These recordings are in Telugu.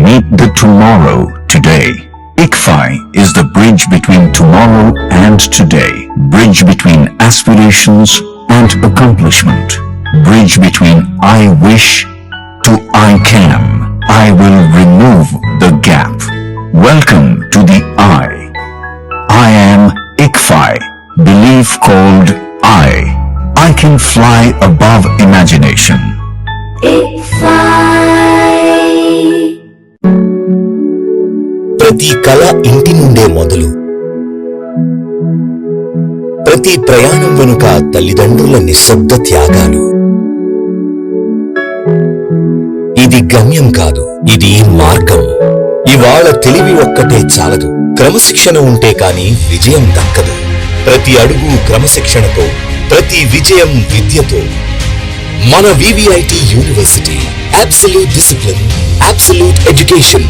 Meet the tomorrow today. ICFI is the bridge between tomorrow and today. Bridge between aspirations and accomplishment. Bridge between I wish to I can. I will remove the gap. Welcome to the I am ICFI. Belief called I can fly above imagination. ప్రతి కళ ఇంటి నుండే మొదలు. ప్రతి ప్రయాణం వెనుక తల్లిదండ్రుల నిశ్శబ్ద త్యాగాలు. ఇది గమ్యం కాదు, ఇది మార్గం. ఇవాళ తెలివి ఒక్కటే చాలదు, క్రమశిక్షణ ఉంటే కాని విజయం దక్కదు. ప్రతి అడుగు క్రమశిక్షణతో, ప్రతి విజయం విద్యతో. మన VVIT university, absolute discipline, absolute education.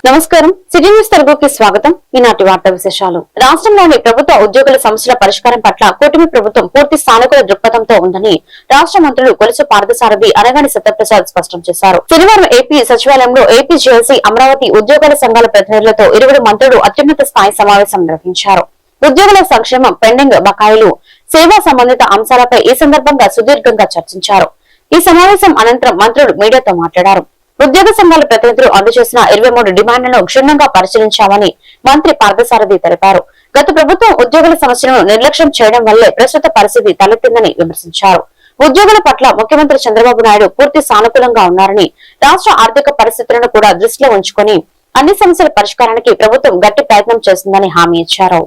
నమస్కారం, సిటీ న్యూస్ తెలుగుకి స్వాగతం. ఈనాటి వార్తా విశేషాలు. రాష్ట్రంలోని ప్రభుత్వ ఉద్యోగుల సమస్యల పరిష్కారం పట్ల కూటమి ప్రభుత్వం పూర్తి సానుకూల దృక్పథంతో ఉందని రాష్ట్ర మంత్రులు కొలుసు పార్థసారథి అనగాని సత్యప్రసాద్ స్పష్టం చేశారు. శనివారం ఏపీ సచివాలయంలో ఏపీ జేఏసీ అమరావతి ఉద్యోగాల సంఘాల ప్రతినిధులతో 20 మంత్రులు అత్యున్నత స్థాయి సమావేశం నిర్వహించారు. ఉద్యోగుల సంక్షేమం, పెండింగ్ బకాయిలు, సేవా సంబంధిత అంశాలపై ఈ సందర్భంగా సుదీర్ఘంగా చర్చించారు. ఈ సమావేశం అనంతరం మంత్రులు మీడియాతో మాట్లాడారు. ఉద్యోగ సంఘాల ప్రతినిధులు అందజేసిన 23 డిమాండ్లను క్షుణ్ణంగా పరిశీలించామని మంత్రి పార్థసారథి తెలిపారు. గత ప్రభుత్వం ఉద్యోగుల సమస్యలను నిర్లక్ష్యం చేయడం వల్లే ప్రస్తుత పరిస్థితి తలెత్తిందని విమర్శించారు. ఉద్యోగుల పట్ల ముఖ్యమంత్రి చంద్రబాబు నాయుడు పూర్తి సానుకూలంగా ఉన్నారని, రాష్ట్ర ఆర్థిక పరిస్థితులను కూడా దృష్టిలో ఉంచుకొని అన్ని సమస్యల పరిష్కారానికి ప్రభుత్వం గట్టి ప్రయత్నం చేస్తుందని హామీ ఇచ్చారు.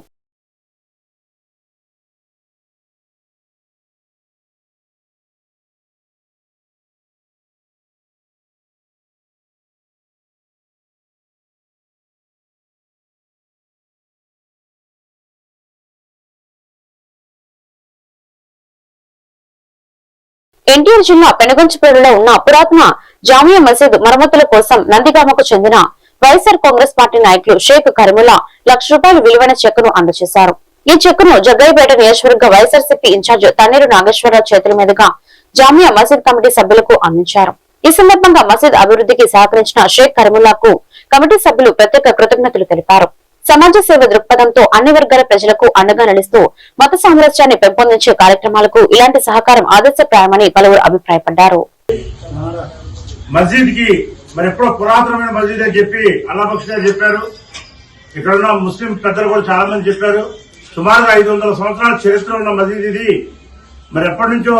ఎన్టీఆర్ జిల్లా పెనుగంచిప్రోలులో ఉన్న పురాతన జామియా మసీద్ మరమ్మతుల కోసం నందిగామకు చెందిన వైఎస్ఆర్ కాంగ్రెస్ పార్టీ నాయకులు షేక్ కరీముల్లా ₹1,00,000 విలువైన చెక్కును అందజేశారు. ఈ చెక్కును జగ్గయ్యపేట నియోజకవర్గ వైఎస్ఆర్సీపీ ఇన్ఛార్జ్ తన్నీరు నాగేశ్వరరావు చేతుల మీదుగా జామియా మసీద్ కమిటీ సభ్యులకు అందించారు. ఈ సందర్భంగా మసీద్ అభివృద్ధికి సహకరించిన షేక్ కరీముల్లాకు కమిటీ సభ్యులు ప్రత్యేక కృతజ్ఞతలు తెలిపారు. సమాజ సేవ దృక్పథంతో అన్ని వర్గాల ప్రజలకు అండగా నిలుస్తూ మత సామరస్యాన్ని పెంపొందించే కార్యక్రమాలకు ఇలాంటి సహకారం ఆదర్శప్రాయమని పలువురు అభిప్రాయపడ్డారు. మస్జిద్ కి మరి ఎప్పుడో పురాతనమైన మస్జిద్ అని చెప్పి అల్లాబక్ష్ గారు చెప్పారు. ఇక్కడ ఉన్న ముస్లిం పెద్దలు కూడా చాలా మంది చెప్పారు. సుమారుగా 500 సంవత్సరాల చరిత్ర ఉన్న మస్జిద్ ఇది. మరి ఎప్పటి నుంచో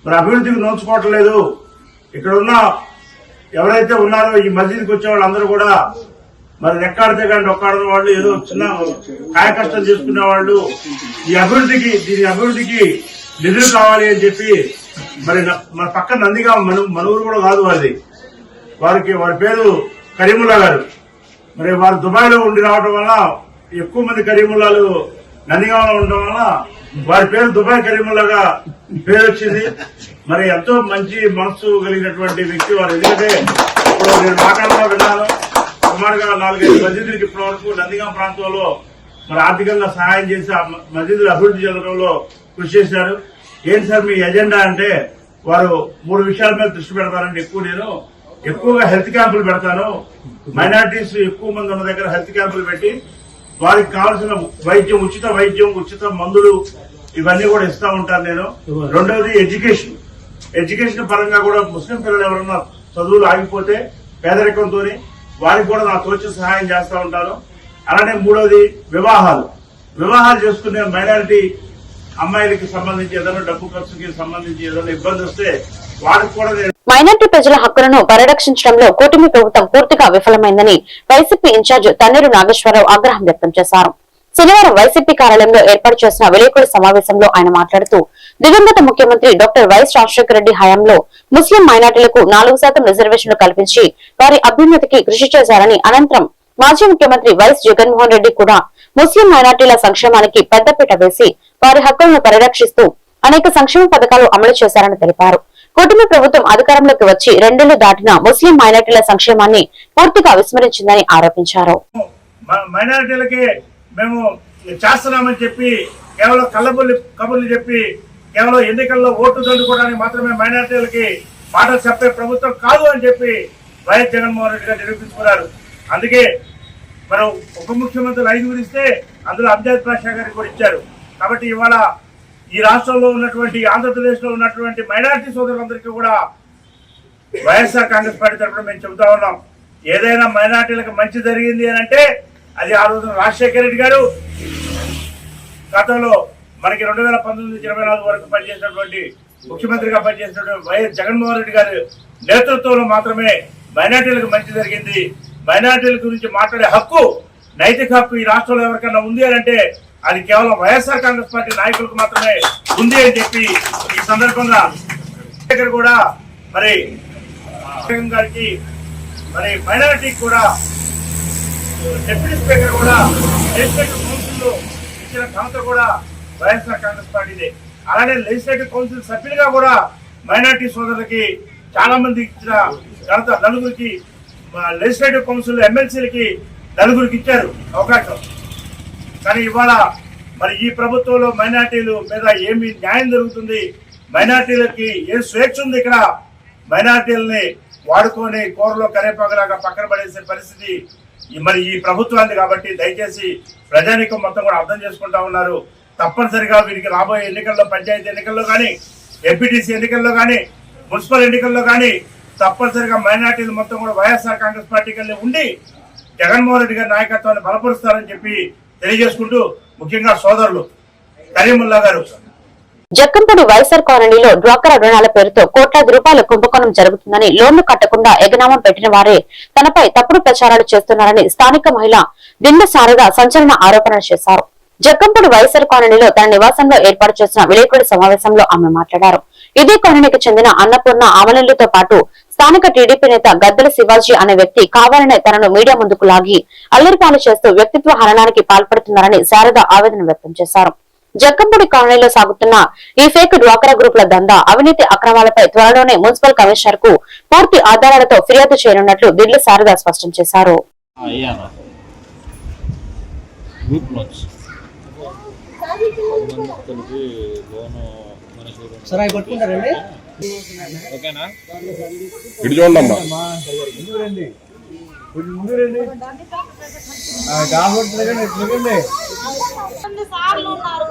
మరి అభివృద్ధికి నోచుకోవటం లేదు. ఇక్కడ ఉన్న ఎవరైతే ఉన్నారో ఈ మస్జిద్కి వచ్చే వాళ్ళందరూ కూడా మరి రెక్కాడితే కానీ ఒక్కాడిన వాళ్ళు, ఏదో చిన్న కాయ కష్టం చేసుకునే వాళ్ళు, దీని అభివృద్ధికి నిధులు కావాలి అని చెప్పి మరి మన పక్కన నందిగా మన ఊరు కూడా కాదు వారిది. వారి పేరు కరీముల్లా గారు. మరి వారు దుబాయ్ లో ఉండి రావడం వల్ల ఎక్కువ మంది కరీముల్లాలు నందిగామలో ఉండడం వల్ల వారి పేరు దుబాయ్ కరీముల్లాగా పేరు వచ్చింది. మరి ఎంతో మంచి మనసు కలిగినటువంటి వ్యక్తి వారు. ఎందుకంటే ఇప్పుడు నేను మాట్లాడుతూ విన్నాను, సుమారుగా 4-5 మస్జిదులకు ఇప్పటి వరకు నందిగాం ప్రాంతంలో మరి ఆర్థికంగా సహాయం చేసి ఆ మస్జిదులు అభివృద్ధి చెందడంలో కృషి చేశారు. ఏంటి సార్ మీ ఎజెండా అంటే, వారు 3 విషయాల మీద దృష్టి పెడతారంటే, నేను ఎక్కువగా హెల్త్ క్యాంపులు పెడతాను. మైనారిటీస్ ఎక్కువ మంది ఉన్న దగ్గర హెల్త్ క్యాంపులు పెట్టి వారికి కావాల్సిన వైద్యం, ఉచిత మందులు ఇవన్నీ కూడా ఇస్తా ఉంటాను నేను. రెండవది ఎడ్యుకేషన్ పరంగా కూడా ముస్లిం పిల్లలు ఎవరన్నా చదువులు ఆగిపోతే పేదరికంతో వారికి కూడా నా తోచిన సహాయం చేస్తా ఉంటాను. అలానే మూడవది వివాహాలు చేసుకునే మైనారిటీ అమ్మాయిలకి సంబంధించి ఏదైనా డబ్బు ఖర్చుకి సంబంధించి ఏదైనా ఇబ్బంది వస్తే వారికి కూడా మైనార్టీ ప్రజల హక్కులను పరిరక్షించడంలో కూటమి ప్రభుత్వం పూర్తిగా విఫలమైందని వైసీపీ ఇన్ఛార్జ్ తన్నీరు నాగేశ్వరరావు ఆగ్రహం వ్యక్తం చేశారు. శనివారం వైసీపీ కార్యాలయంలో ఏర్పాటు చేసిన విలేకరుల సమావేశంలో ఆయన మాట్లాడుతూ, దివంగత ముఖ్యమంత్రి డాక్టర్ వైఎస్ రాజశేఖర రెడ్డి హయాంలో ముస్లిం మైనార్టీలకు 4% రిజర్వేషన్లు కల్పించి వారి అభ్యున్నతికి కృషి చేశారని, అనంతరం మాజీ ముఖ్యమంత్రి వైఎస్ జగన్మోహన్ రెడ్డి కూడా ముస్లిం మైనార్టీల సంక్షేమానికి పెద్దపీట వేసి వారి హక్కులను పరిరక్షిస్తూ అనేక సంక్షేమ పథకాలు అమలు చేశారని తెలిపారు. కూటమి ప్రభుత్వం అధికారంలోకి వచ్చి 2 ఏళ్లు దాటిన ముస్లిం మైనారిటీల సంక్షేమాన్ని పూర్తిగా విస్మరించిందని ఆరోపించారు. మైనారిటీలకి మేము చేస్తున్నామని చెప్పి కేవలం కబుర్లు చెప్పి కేవలం ఎన్నికల్లో ఓటు దండుకోవడానికి మాత్రమే మైనారిటీలకి మాటలు చెప్పే ప్రభుత్వం కాదు అని చెప్పి వైఎస్ జగన్మోహన్ రెడ్డి గారు నిరూపించుకున్నారు. అందుకే మనం ఉప ముఖ్యమంత్రులు 5 ఇస్తే అందులో అంజద్ బాషా గారికి కూడా ఇచ్చారు. కాబట్టి ఇవాళ ఈ రాష్ట్రంలో ఉన్నటువంటి ఆంధ్రప్రదేశ్ లో ఉన్నటువంటి మైనారిటీ సోదరులందరికీ కూడా వైఎస్ఆర్ కాంగ్రెస్ పార్టీ తరఫున మేము చెబుతా ఉన్నాం, ఏదైనా మైనారిటీలకు మంచి జరిగింది అని అంటే అది ఆ రోజున రాజశేఖర రెడ్డి గారు గతంలో మనకి 2019 నుంచి 24 వరకు పనిచేసినటువంటి ముఖ్యమంత్రిగా పనిచేసినటువంటి వైఎస్ జగన్మోహన్ రెడ్డి గారి నేతృత్వంలో మాత్రమే మైనారిటీలకు మంచి జరిగింది. మైనారిటీల గురించి మాట్లాడే హక్కు, నైతిక హక్కు ఈ రాష్ట్రంలో ఎవరికైనా ఉంది అని అంటే అది కేవలం వైఎస్ఆర్ కాంగ్రెస్ పార్టీ నాయకులకు మాత్రమే ఉంది అని చెప్పి ఈ సందర్భంగా ఇక్కడ కూడా మరి గారికి మరి మైనారిటీకి కూడా డిప్యూటీ స్పీకర్ కూడా లెజిస్లేటివ్ కౌన్సిల్ లో ఇచ్చిన ఘనత కూడా వైఎస్ఆర్ కాంగ్రెస్ పార్టీదే. అలానే లెజిస్లేటివ్ కౌన్సిల్ సభ్యులుగా కూడా మైనారిటీ సోదరులకి చాలా మంది ఇచ్చిన ఘనత, 4 లెజిస్లేటివ్ కౌన్సిల్ ఎమ్మెల్సీలకి 4 ఇచ్చారు అవకాశం. కానీ ఇవాళ మరి ఈ ప్రభుత్వంలో మైనారిటీలు మీద ఏమి న్యాయం జరుగుతుంది, మైనారిటీలకి ఏ స్వేచ్ఛ ఉంది? ఇక్కడ మైనారిటీలని వాడుకొని కూరలో కరేపాకులాగా పక్కన పడేసే పరిస్థితి మరి ఈ ప్రభుత్వాన్ని. కాబట్టి దయచేసి ప్రజానీకం మొత్తం కూడా అర్థం చేసుకుంటా ఉన్నారు. తప్పనిసరిగా వీరికి రాబోయే ఎన్నికల్లో, పంచాయతీ ఎన్నికల్లో కానీ, ఎంపీటీసీ ఎన్నికల్లో కానీ, మున్సిపల్ ఎన్నికల్లో కానీ తప్పనిసరిగా మైనారిటీలు మొత్తం కూడా వైఎస్ఆర్ కాంగ్రెస్ పార్టీకి ఉండి జగన్మోహన్ రెడ్డి గారి నాయకత్వాన్ని బలపరుస్తారని చెప్పి తెలియజేసుకుంటూ, ముఖ్యంగా సోదరులు కరీముల్లా గారు జక్కంపూడి వైఎస్ఆర్ కాలనీలో డ్వాక్రా రుణాల పేరుతో కోట్లాది రూపాయల కుంభకోణం జరుగుతుందని, లోన్లు కట్టకుండా ఎగనామం పెట్టిన వారే తనపై తప్పుడు ప్రచారాలు చేస్తున్నారని స్థానిక మహిళ దిండ శారద సంచలన ఆరోపణలు చేశారు. జక్కంపూడి వైఎస్ఆర్ కాలనీలో తన నివాసంలో ఏర్పాటు చేసిన విలేకరుల సమావేశంలో ఆమె మాట్లాడారు. ఇదే కాలనీకి చెందిన అన్నపూర్ణ ఆమలన్లతో పాటు స్థానిక టీడీపీ నేత గద్దెల శివాజీ అనే వ్యక్తి కావాలనే తనను మీడియా ముందుకు లాగి అల్లరిపాలు చేస్తూ వ్యక్తిత్వ హననానికి పాల్పడుతున్నారని శారద ఆవేదన వ్యక్తం చేశారు. జక్కంపూడి కాలనీలో సాగుతున్న ఈ ఫేక్ డ్వాక్రా గ్రూపుల దందా, అవినీతి అక్రమాలపై త్వరలోనే మున్సిపల్ కమిషనర్ కు పూర్తి ఆధారాలతో ఫిర్యాదు చేయనున్నట్లు దిల్లు శారద స్పష్టం చేశారు.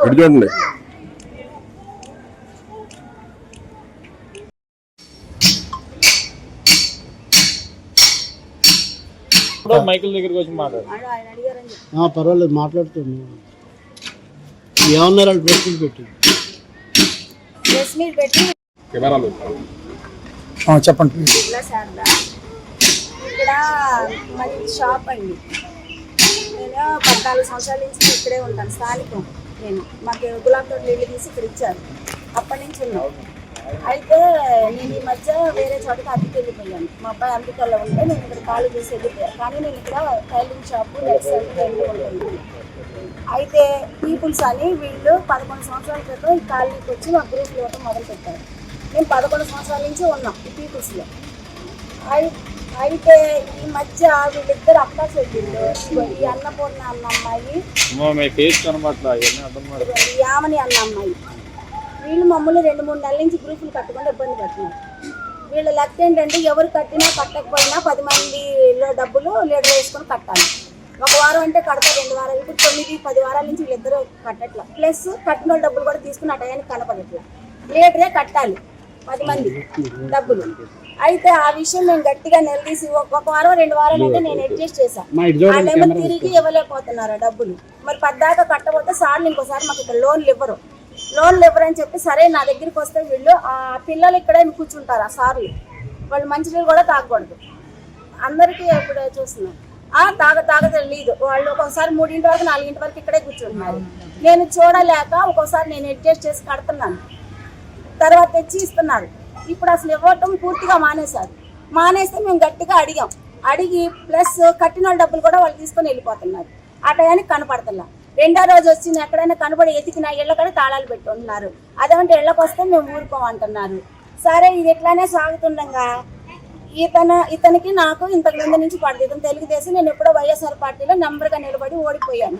చూడండి మైకిల్ దగ్గరికి వచ్చి మాట్లాడు. పర్వాలేదు, మాట్లాడుతుంది. ఏమన్నారు వాళ్ళు? ప్రెస్ మీట్ పెట్టి చెప్పండి. ఇక్కడ మంచి షాప్ అండి. నేను 14 సంవత్సరాల నుంచి ఇక్కడే ఉంటాను, స్థానికం. మాకు గులాబ్ తోట నీళ్ళు తీసి ఇక్కడ ఇచ్చారు, అప్పటి నుంచి ఉన్నాం. అయితే నేను ఈ మధ్య వేరే చోటకి అద్దెకి వెళ్ళిపోయాను. మా అబ్బాయి అమెరికాలో ఉంటే నేను ఇక్కడ ఖాళీ చేసి వెళ్ళిపోయాను. కానీ నేను ఇక్కడ టైలింగ్ షాపు నెక్స్ట్ ఉంటుంది. అయితే పీపుల్స్ అని వీళ్ళు 11 సంవత్సరాల క్రితం ఈ కాలనీకి వచ్చి మా గ్రూప్లో ఇవ్వడం మొదలుపెట్టారు. మేము 11 సంవత్సరాల నుంచి ఉన్నాం ఈ పీపుల్స్లో. అయితే ఈ మధ్య వీళ్ళిద్దరు అక్క చెల్లెళ్ళు, ఈ అన్నపూర్ణ అన్న అమ్మాయి, యామని అన్న అమ్మాయి, వీళ్ళు మమ్మల్ని 2-3 నెలల నుంచి గ్రూపులు కట్టుకొని ఇబ్బంది పడుతున్నారు. వీళ్ళ లెక్క ఏంటంటే ఎవరు కట్టినా కట్టకపోయినా 10 మందిలో డబ్బులు లీటర్ వేసుకొని కట్టాలి. 1 వారం అంటే కడతా, 2 వారాలు, ఇప్పుడు 9-10 వారాల నుంచి వీళ్ళిద్దరూ కట్టట్లా. ప్లస్ కట్టిన డబ్బులు కూడా తీసుకుని ఆ టయానికి కనపడట్లా. లీటరే కట్టాలి 10 మంది డబ్బులు. అయితే ఆ విషయం నేను గట్టిగా నిలదీసి 1 వారం 2 వారాలు అయితే నేను అడ్జస్ట్ చేశాను. వాళ్ళేమో తిరిగి ఇవ్వలేకపోతున్నారు డబ్బులు. మరి 10 దాకా కట్టబోతే సార్లు ఇంకోసారి మాకు ఇక్కడ లోన్లు ఇవ్వరని చెప్పి, సరే నా దగ్గరికి వస్తే వీళ్ళు ఆ పిల్లలు ఇక్కడే కూర్చుంటారు. ఆ సార్లు వాళ్ళు మంచినీళ్ళు కూడా తాగకూడదు. అందరికీ ఇప్పుడు చూస్తున్నారు, తాగలేదు. వాళ్ళు ఒక్కొక్కసారి 3 వరకు 4 వరకు ఇక్కడే కూర్చుంటున్నారు. నేను చూడలేక ఒక్కోసారి నేను అడ్జస్ట్ చేసి కడుతున్నాను, తర్వాత తెచ్చి ఇస్తున్నారు. ఇప్పుడు అసలు ఇవ్వటం పూర్తిగా మానేస్తే మేము గట్టిగా అడిగి ప్లస్ కట్టిన డబ్బులు కూడా వాళ్ళు తీసుకొని వెళ్ళిపోతున్నారు. ఆ టయానికి కనపడుతున్నా. 2వ రోజు వచ్చి ఎక్కడైనా కనబడి ఎతికినా ఇళ్ళకడే తాళాలు పెట్టి ఉంటున్నారు. అదేమంటే ఇళ్ళకి వస్తే మేము ఊరుకోమంటున్నారు. సరే ఇది ఎట్లానే సాగుతుండగా ఇతనికి నాకు ఇంతకు ముందు నుంచి పడదు. ఇతను తెలుగుదేశం, నేను ఎప్పుడో వైఎస్ఆర్ పార్టీలో నెంబర్గా నిలబడి ఓడిపోయాను.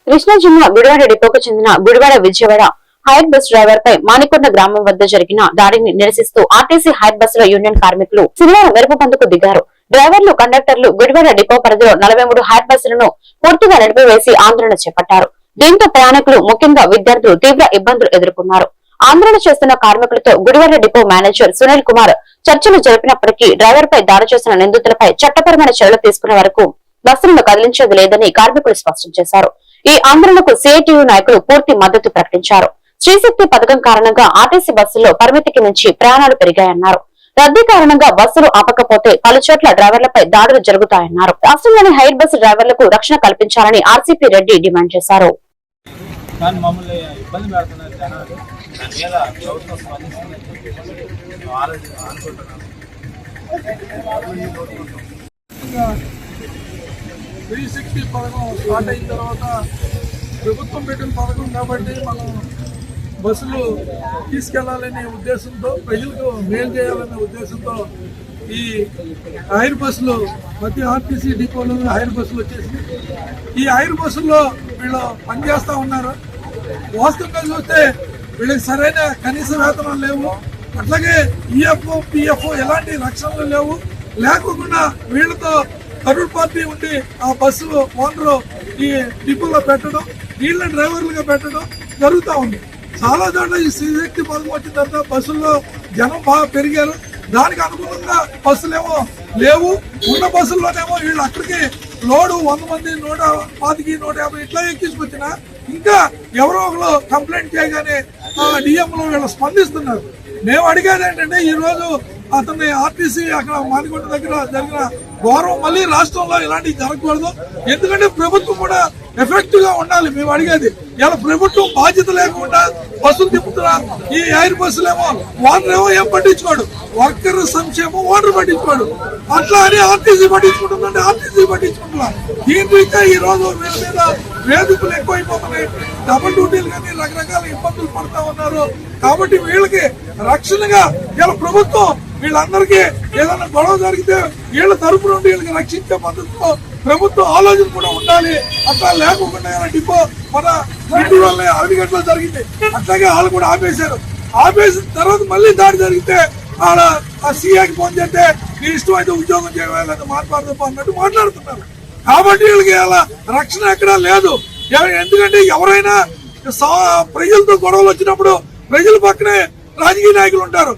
కృష్ణా జిల్లా గుడివాడ డిపోకు చెందిన Gudivada Vijayawada hire bus driver పై మానికొండ గ్రామం వద్ద జరిగిన దాడిని నిరసిస్తూ ఆర్టీసీ హైర్ బస్సుల యూనియన్ కార్మికులు శనివారం మెరుపు బంద్కు దిగారు. డ్రైవర్లు, కండక్టర్లు గుడివాడ డిపో పరిధిలో 43 హైర్ బస్సులను పూర్తిగా నడిపివేసి ఆందోళన చేపట్టారు. దీంతో ప్రయాణికులు, ముఖ్యంగా విద్యార్థులు తీవ్ర ఇబ్బందులు ఎదుర్కొన్నారు. ఆందోళన చేస్తున్న కార్మికులతో గుడివాడ డిపో మేనేజర్ సునీల్ కుమార్ చర్చలు జరిపినప్పటికీ డ్రైవర్ పై దాడి చేసిన నిందితులపై చట్టపరమైన చర్యలు తీసుకునే వరకు బస్సులను కదిలించేది లేదని కార్మికులు స్పష్టం చేశారు. ఈ ఆందోళనకు సిఐటియు నాయకులు పూర్తి మద్దతు ప్రకటించారు. శ్రీశక్తి పథకం కారణంగా ఆర్టీసీ బస్సుల్లో పరిమితికి మించి ప్రయాణాలు పెరిగాయన్నారు. రద్దీ కారణంగా బస్సులు ఆపకపోతే పలు చోట్ల డ్రైవర్లపై దాడులు జరుగుతాయన్నారు. రాష్ట్రంలోని హైర్ బస్సు డ్రైవర్లకు రక్షణ కల్పించాలని ఆర్సీపీ రెడ్డి డిమాండ్ చేశారు. కానీ మమ్మల్ని ఇబ్బంది పెడుతున్నారు జనాలు. దాని మీద ప్రభుత్వం స్పందిస్తుందని చెప్పి ఆలోచన అనుకుంటున్నాను. శ్రీశక్తి పథకం స్టార్ట్ అయిన తర్వాత ప్రభుత్వం పెట్టిన పథకం కాబట్టి మనం బస్సులు తీసుకెళ్లాలనే ఉద్దేశంతో, ప్రజలకు మేలు చేయాలనే ఉద్దేశంతో ఈ హైర్ బస్సులు ప్రతి ఆర్టీసీ డిపోలో హైర్ బస్సులు వచ్చేసి ఈ హైర్ బస్సుల్లో వీళ్ళు పనిచేస్తూ ఉన్నారు. వాస్తవంగా చూస్తే వీళ్ళకి సరైన కనీస వేతనాలు లేవు, అట్లాగే ఈఎఫ్ఓ, పిఎఫ్ఓ ఎలాంటి రక్షణలు లేవు. లేకుండా వీళ్ళతో థర్డ్ పార్టీ ఉండి ఆ బస్సు ఓనరు ఈ డిపోలో పెట్టడం, వీళ్ళ డ్రైవర్లుగా పెట్టడం జరుగుతూ ఉంది. చాలా చోట్ల ఈ శ్రీశక్తి పథకం వచ్చిన తర్వాత బస్సుల్లో జనం బాగా పెరిగారు. దానికి అనుగుణంగా బస్సులేమో లేవు. ఉన్న బస్సుల్లోనేమో వీళ్ళు అక్కడికి లోడు 100 మంది 125, 150 ఇట్లా ఎక్కించుకొచ్చినా ఇంకా ఎవరో ఒకరు కంప్లైంట్ చేయగానే డిఎంలో వీళ్ళు స్పందిస్తున్నారు. మేము అడిగేది ఏంటంటే, ఈ రోజు అతన్ని ఆర్టీసీ అక్కడ మాదికొండ దగ్గర జరిగిన గౌరవం మళ్ళీ రాష్ట్రంలో ఇలాంటివి జరగకూడదు. ఎందుకంటే ప్రభుత్వం కూడా ఎఫెక్టివ్ గా ఉండాలి. మేము అడిగేది ఇలా ప్రభుత్వం బాధ్యత లేకుండా బస్సులు తిప్పుతున్నా. ఈ ఎయిర్ బస్సులేమో ఓనర్ ఏమో ఏం పట్టించుకోడు, వర్కర్ సంక్షేమం ఓనర్ పట్టించుకోడు. అట్లా అని ఆర్టీసీ పట్టించుకుంటుందంటే ఆర్టీసీ పట్టించుకుంటున్నా. దీని రీత్యా ఈ రోజు వీళ్ళ మీద వేధింపులు ఎక్కువైపోతున్నాయి. డబుల్ డ్యూటీలు కానీ రకరకాల ఇబ్బందులు పడతా ఉన్నారు. కాబట్టి వీళ్ళకి రక్షణగా ఇలా ప్రభుత్వం వీళ్ళందరికీ ఏదైనా గొడవ జరిగితే వీళ్ళ తరపు నుండి వీళ్ళకి రక్షించే పద్ధతిలో ప్రభుత్వం ఆలోచన కూడా ఉండాలి. అట్లా లేకుండా డిపో మన ఇంటి వల్ల 6 గంటలు జరిగింది. అట్లాగే వాళ్ళు కూడా ఆపేశారు. ఆపేసిన తర్వాత మళ్ళీ దాడి జరిగితే ఆడ సీఐకి ఫోన్ చేస్తే నీ ఇష్టం అయితే ఉద్యోగం చేయాలని మాట్లాడదు అన్నట్టు మాట్లాడుతున్నారు. కాబట్టి వీళ్ళకి అలా రక్షణ ఎక్కడా లేదు. ఎందుకంటే ఎవరైనా ప్రజలతో గొడవలు వచ్చినప్పుడు ప్రజల పక్కనే రాజకీయ నాయకులు ఉంటారు,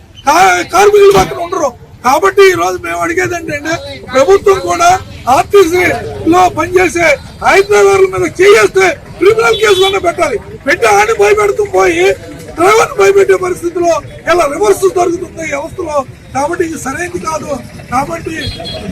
కార్మికుల పక్కన ఉండరు. కాబట్టి ఈ రోజు మేము అడిగేది ఏంటంటే, ప్రభుత్వం కూడా ఆర్టీసీ లో పనిచేసే హైదరాబాద్ మీద చేస్తే క్రిమినల్ కేసులోనే పెట్టాలి. పెట్టి ఆడిని భయపెడుతూ పోయి డ్రైవర్ భయపెట్టే పరిస్థితిలో ఇలా రివర్స్ జరుగుతుంది వ్యవస్థలో. కాబట్టి ఇది సరైనది కాదు. కాబట్టి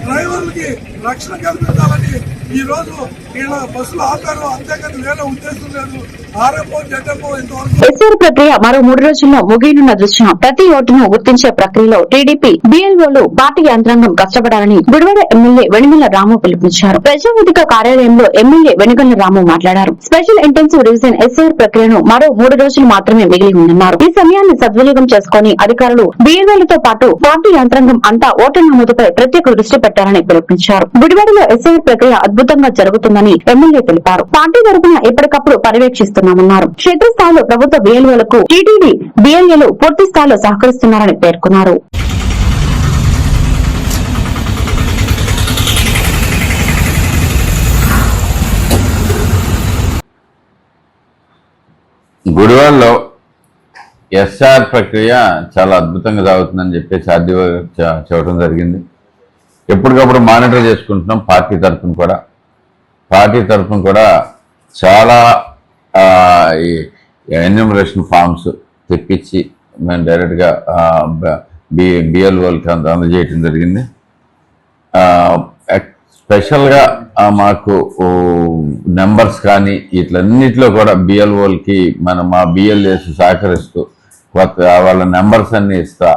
డ్రైవర్లకి రక్షణ కల్పించాలని ఈ రోజు వీళ్ళ బస్సులు ఆపారు. అంతేకాని వేరే ఉద్దేశం లేదు. ఆర్ఎంఓ, జెడ్ఎంఓ ఇంతవరకు ఎస్ఆర్ ప్రక్రియ మరో 3 రోజుల్లో ముగియనున్న దృష్ట్యా ప్రతి ఓటును గుర్తించే ప్రక్రియలో టీడీపీ, బిఎల్ఓలు, పార్టీ యంత్రాంగం కష్టపడాలని గుడివాడ ఎమ్మెల్యే వెనిగళ్ల రాము పిలుపునిచ్చారు. ప్రజావేదిక కార్యాలయంలో ఎమ్మెల్యే వెనిగళ్ల రాము మాట్లాడారు. స్పెషల్ ఇంటెన్సివ్ రివిజన్ ఎస్ఆర్ ప్రక్రియను మరో 3 రోజులు మాత్రమే మిగిలి ఉందన్నారు. ఈ సమయాన్ని సద్వినియోగం చేసుకుని అధికారులు, బిఎల్ఓలతో పాటు పార్టీ యంత్రాంగం అంతా ఓటర్ నమోదుపై ప్రత్యేక దృష్టి పెట్టాలని పిలుపునిచ్చారు. గుడివాడలో ఎస్ఆర్ ప్రక్రియ అద్భుతంగా జరుగుతుందని ఎమ్మెల్యే తెలిపారు. పార్టీ తరపున ఎప్పటికప్పుడు పర్యవేక్షిస్తున్నామన్నారు. క్షేత్రస్థాయిలో ప్రభుత్వ బిఎల్ఓలకు టీటీడీ, బిఎల్ఏలు పూర్తి స్థాయిలో సహకరిస్తున్నారని పేర్కొన్నారు. గుడివాడలో ఎస్ఆర్ ప్రక్రియ చాలా అద్భుతంగా సాగుతుందని చెప్పేసి ఆర్డీఓ చెప్పడం జరిగింది. ఎప్పటికప్పుడు మానిటర్ చేసుకుంటున్నాం. పార్టీ తరఫున కూడా చాలా ఎన్యూమరేషన్ ఫామ్స్ తెప్పించి మేము డైరెక్ట్గా బిఎల్ఓలకి అందజేయటం జరిగింది. స్పెషల్గా మాకు నెంబర్స్ కానీ ఇట్లన్నిటిలో కూడా బిఎల్ఓలకి మా బిఎల్ఏస్ సహకరిస్తూ వాళ్ళ నెంబర్స్ అన్ని ఇస్తా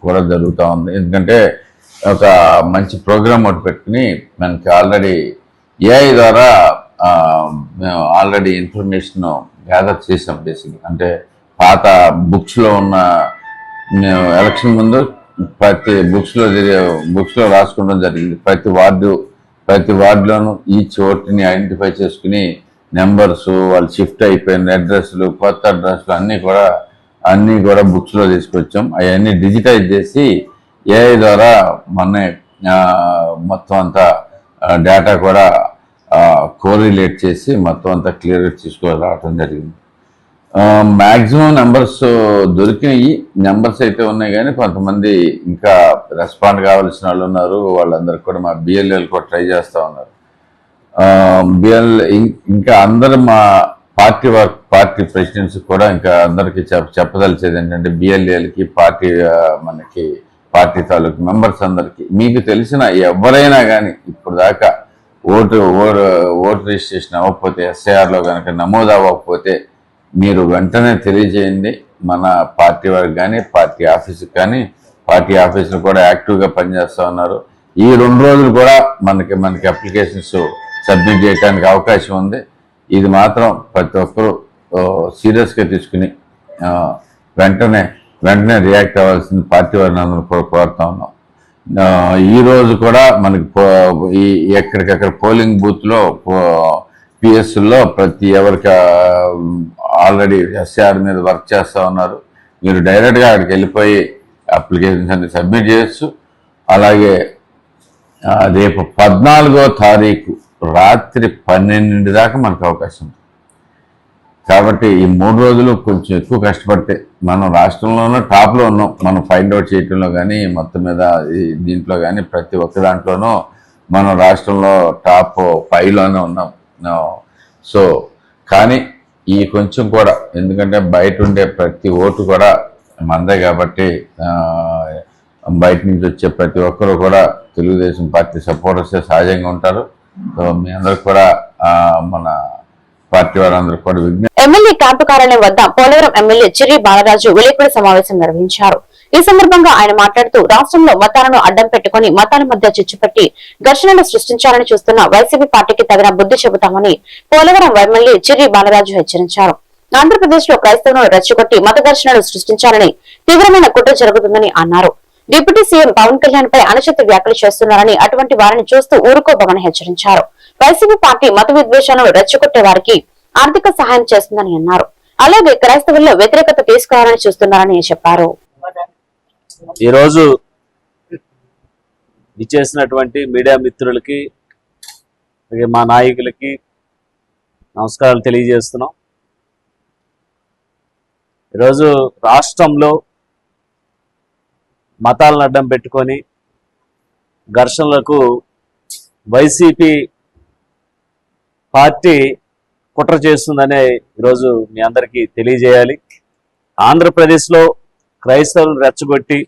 కూడా జరుగుతూ ఉంది. ఎందుకంటే ఒక మంచి ప్రోగ్రామ్ ఒకటి పెట్టుకుని మనకి ఆల్రెడీ ఏఐ ద్వారా మేము ఆల్రెడీ ఇన్ఫర్మేషన్ గ్యాదర్ చేసాం. బేసిక్గా అంటే పాత బుక్స్లో ఉన్న మేము ఎలక్షన్ ముందు ప్రతి బుక్స్లో రాసుకోవడం జరిగింది. ప్రతి వార్డులోనూ ఈచ్ ఓటుని ఐడెంటిఫై చేసుకుని నెంబర్స్, వాళ్ళు షిఫ్ట్ అయిపోయిన అడ్రస్లు, కొత్త అడ్రస్లు అన్నీ కూడా బుక్స్లో తీసుకొచ్చాం. అవన్నీ డిజిటైజ్ చేసి ఏఐ ద్వారా మొత్తం అంతా డేటా కూడా కోరిలేట్ చేసి మొత్తం అంతా క్లియర్గా తీసుకురావడం జరిగింది. మ్యాక్సిమం నెంబర్స్ దొరికినాయి. నెంబర్స్ అయితే ఉన్నాయి కానీ కొంతమంది ఇంకా రెస్పాండ్ కావాల్సిన వాళ్ళు ఉన్నారు. వాళ్ళందరికీ కూడా మా బిఎల్ఏలు కూడా ట్రై చేస్తూ ఉన్నారు. ఇంకా అందరూ మా పార్టీ ప్రెసిడెంట్స్ కూడా ఇంకా అందరికీ చెప్పదలిచేది ఏంటంటే బిఎల్ఏలకి పార్టీ తాలూకు మెంబర్స్ అందరికీ మీకు తెలిసిన ఎవరైనా కానీ ఇప్పుడు దాకా ఓటు రిజిస్ట్రేషన్ అవ్వకపోతే, ఎస్ఐఆర్లో కనుక నమోదు అవ్వకపోతే మీరు వెంటనే తెలియజేయండి. మన పార్టీ వారికి కానీ, పార్టీ ఆఫీసుకి కానీ, పార్టీ ఆఫీసులు కూడా యాక్టివ్గా పనిచేస్తూ ఉన్నారు. ఈ 2 రోజులు కూడా మనకి అప్లికేషన్స్ సబ్మిట్ చేయడానికి అవకాశం ఉంది. ఇది మాత్రం ప్రతి ఒక్కరూ సీరియస్గా తీసుకుని వెంటనే రియాక్ట్ అవ్వాల్సింది పార్టీ వారిని అందరూ కోరుతా ఉన్నాం. ఈరోజు కూడా మనకి ఎక్కడికక్కడ పోలింగ్ బూత్లో పిఎస్లో ఎవరికి ఆల్రెడీ ఎస్ఆర్ మీద వర్క్ చేస్తూ ఉన్నారు. మీరు డైరెక్ట్గా అక్కడికి వెళ్ళిపోయి అప్లికేషన్స్ అన్ని సబ్మిట్ చేయొచ్చు. అలాగే రేపు 14వ తారీఖు రాత్రి 12 దాకా మనకు అవకాశం ఉంది. కాబట్టి ఈ 3 రోజులు కొంచెం ఎక్కువ కష్టపడితే మనం రాష్ట్రంలోనూ టాప్లో ఉన్నాం. మనం ఫైండ్ అవుట్ చేయడంలో కానీ, మొత్తం మీద దీంట్లో కానీ ప్రతి ఒక్క దాంట్లోనూ మనం రాష్ట్రంలో టాప్ 5లోనే ఉన్నాం. సో కానీ ఈ కొంచెం కూడా, ఎందుకంటే బయట ఉండే ప్రతి ఓటు కూడా మనదే కాబట్టి బయట నుంచి వచ్చే ప్రతి ఒక్కరు కూడా తెలుగుదేశం పార్టీ సపోర్టర్సే సహజంగా ఉంటారు. సో మీ అందరికి కూడా మన పార్టీ వారందరూ కూడా ఎమ్మెల్యే క్యాంపు కార్యాలయం వద్ద పోలవరం ఎమ్మెల్యే చిర్రి బాలరాజు విలేకరుల సమావేశం నిర్వహించారు. ఈ సందర్భంగా ఆయన మాట్లాడుతూ రాష్ట్రంలో మతాలను అడ్డం పెట్టుకుని మతాల మధ్య చిచ్చుపెట్టి ఘర్షణలు సృష్టించాలని చూస్తున్న వైసీపీ పార్టీకి తగిన బుద్ధి చెబుతామని పోలవరం ఎమ్మెల్యే చిర్రి బాలరాజు హెచ్చరించారు. ఆంధ్రప్రదేశ్ లో క్రైస్తవులను రెచ్చగొట్టి మత ఘర్షణలు సృష్టించాలని తీవ్రమైన కుట్ర జరుగుతుందని అన్నారు. డిప్యూటీ సీఎం పవన్ కళ్యాణ్ పై అనుచిత వ్యాఖ్యలు చేస్తున్నారని, అటువంటి వారిని చూస్తూ ఊరుకోబోమని హెచ్చరించారు. వైసీపీ పార్టీ మత విద్వేషాలను రెచ్చగొట్టే వారికి ఆర్థిక సహాయం చేస్తుందని అన్నారు. అలాగే క్రైస్తవుల్లో వ్యతిరేకత తీసుకురావాలని చూస్తున్నారని చెప్పారు. ఈరోజు ఇచ్చేసినటువంటి మీడియా మిత్రులకి, మా నాయకులకి నమస్కారాలు తెలియజేస్తున్నాం. ఈరోజు రాష్ట్రంలో మతాలను అడ్డం పెట్టుకొని ఘర్షణలకు వైసీపీ పార్టీ కుట్ర చేస్తుందనే ఈరోజు మీ అందరికీ తెలియజేయాలి. ఆంధ్రప్రదేశ్లో క్రైస్తవులను రెచ్చగొట్టి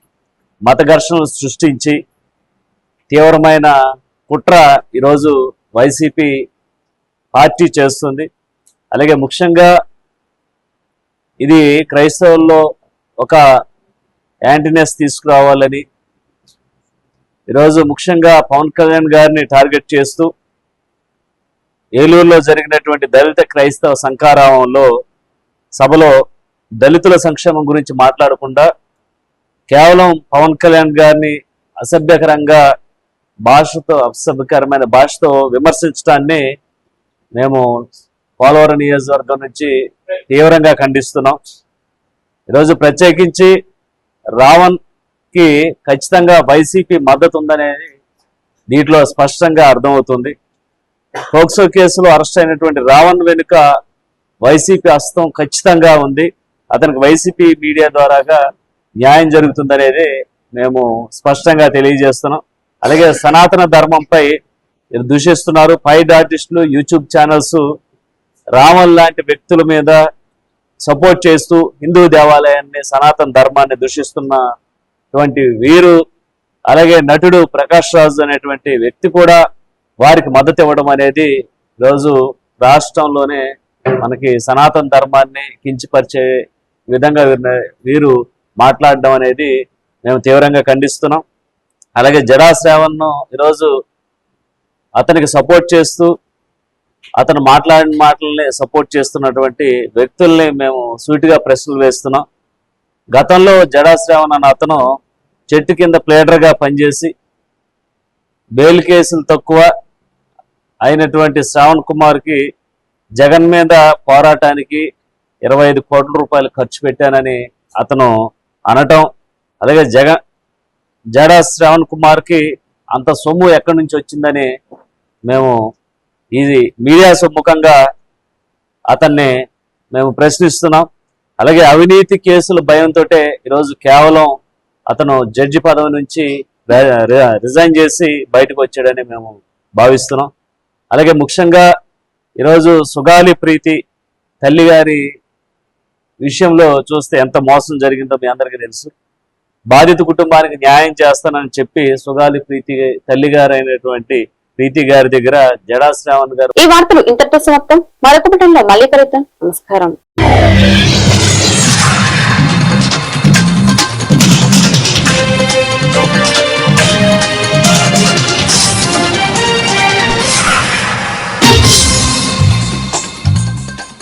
మత ఘర్షణలు సృష్టించి తీవ్రమైన కుట్ర ఈరోజు వైసీపీ పార్టీ చేస్తుంది. అలాగే ముఖ్యంగా ఇది క్రైస్తవుల్లో ఒక యాంటీనెస్ తీసుకురావాలని ఈరోజు ముఖ్యంగా పవన్ కళ్యాణ్ గారిని టార్గెట్ చేస్తూ ఏలూరులో జరిగినటువంటి దళిత క్రైస్తవ శంఖారావంలో సభలో దళితుల సంక్షేమం గురించి మాట్లాడకుండా కేవలం పవన్ కళ్యాణ్ గారిని అసభ్యకరమైన భాషతో విమర్శించడాన్ని మేము పోలవరం నియోజకవర్గం నుంచి తీవ్రంగా ఖండిస్తున్నాం. ఈరోజు ప్రత్యేకించి రావణ్ కి ఖచ్చితంగా వైసీపీ మద్దతు ఉందనేది దీంట్లో స్పష్టంగా అర్థమవుతుంది. పోక్సో కేసులో అరెస్ట్ అయినటువంటి రావణ్ వెనుక వైసీపీ హస్తం ఖచ్చితంగా ఉంది. అతనికి వైసీపీ మీడియా ద్వారాగా న్యాయం జరుగుతుందనేది మేము స్పష్టంగా తెలియజేస్తున్నాం. అలాగే సనాతన ధర్మంపై దూషిస్తున్నారు. పైడ్ ఆర్టిస్టులు, యూట్యూబ్ ఛానల్స్ రావణ్ లాంటి వ్యక్తుల మీద సపోర్ట్ చేస్తూ హిందూ దేవాలయాన్ని, సనాతన ధర్మాన్ని దూషిస్తున్నటువంటి వీరు, అలాగే నటుడు ప్రకాష్ రాజు అనేటువంటి వ్యక్తి కూడా వారికి మద్దతు ఇవ్వడం అనేది ఈరోజు రాష్ట్రంలోనే మనకి సనాతన ధర్మాన్ని కించపరిచే విధంగా వీరు మాట్లాడడం అనేది మేము తీవ్రంగా ఖండిస్తున్నాం. అలాగే జడా శ్రావణ్ను ఈరోజు అతనికి సపోర్ట్ చేస్తూ అతను మాట్లాడిన మాటల్ని సపోర్ట్ చేస్తున్నటువంటి వ్యక్తుల్ని మేము సూటిగా ప్రశ్నలు వేస్తున్నాం. గతంలో జడా శ్రావణ్ అన్న అతను చెట్టు కింద ప్లేడర్గా పనిచేసి బెయిల్ కేసులు తక్కువ అయినటువంటి శ్రావణ్ కుమార్కి జగన్ మీద పోరాటానికి 25 కోట్ల రూపాయలు ఖర్చు పెట్టానని అతను అనటం, అలాగే జడా శ్రావణ్ కుమార్కి అంత సొమ్ము ఎక్కడి నుంచి వచ్చిందని మేము ఇది మీడియా సమ్ముఖంగా అతన్ని మేము ప్రశ్నిస్తున్నాం. అలాగే అవినీతి కేసుల భయంతో ఈరోజు కేవలం అతను జడ్జి పదవి నుంచి రిజైన్ చేసి బయటకు వచ్చాడని మేము భావిస్తున్నాం. అలాగే ముఖ్యంగా ఈరోజు సుగాలి ప్రీతి తల్లి గారి విషయంలో చూస్తే ఎంత మోసం జరిగిందో మీ అందరికీ తెలుసు. బాధిత కుటుంబానికి న్యాయం చేస్తానని చెప్పి సుగాలి ప్రీతి తల్లి గారు అయినటువంటి ప్రీతి గారి దగ్గర జడా శ్రావణ్ గారు. ఈ వార్తలు ఇంతటితో సమాప్తం. మరొక పట్టణంలో మళ్ళీ కలుద్దాం. నమస్కారం.